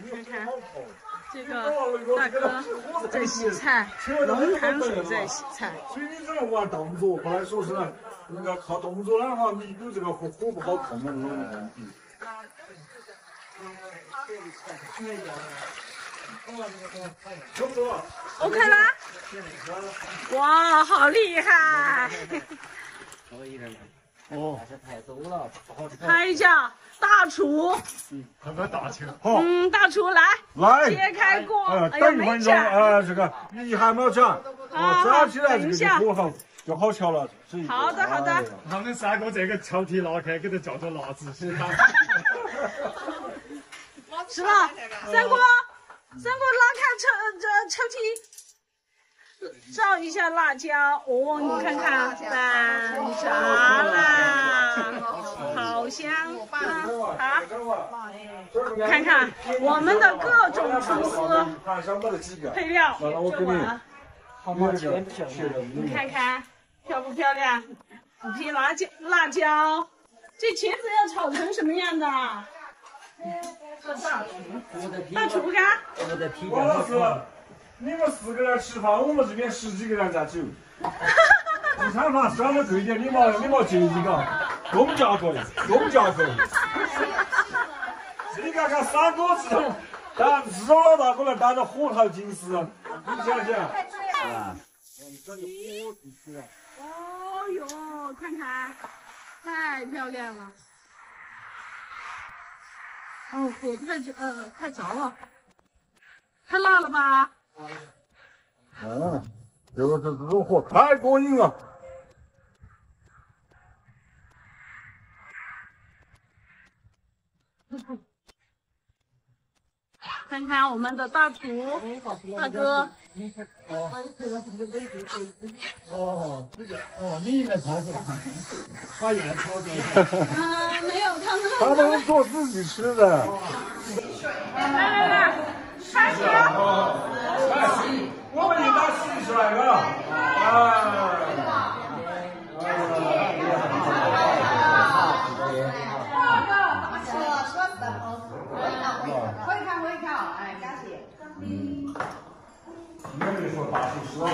看看这个大哥在洗菜，龙潭水在洗菜。所以你只能玩动作，后来说是人家靠动作的话，你有这个火不好控的那种问题。OK 了？哇，好厉害！哦，这太多了，拍一下大厨。看看大厨。好。大厨来揭开锅。等一分钟这个你还没有讲，站起来这个就火候就好调了。好的好的。他们三个这个抽屉拿开，给他叫做辣子鸡。是了，三哥拉开抽屉，照一下辣椒。哦，你看看蛋炸啦，好香啊！看看我们的各种厨师配料，你看看漂不漂亮？五片辣椒，这茄子要炒成什么样的？大厨干。王老师，你们4个人吃饭，我们这边10几个人在走。一餐饭稍微贵点，你没介意嘎？公价贵。你看看3个字，但2个老大哥来带着火头进食，你想想。哦哟，看看，太漂亮了。哦，火太着了，太辣了吧？就是这种火太过瘾了。看看我们的大厨大哥。你应该拍出来，把盐炒的。没有，他们做自己吃的。来，开始。我们应该洗出来了。会看，哎，感谢。你没说大厨师老师。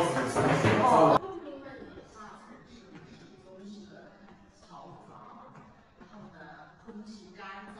空气干燥，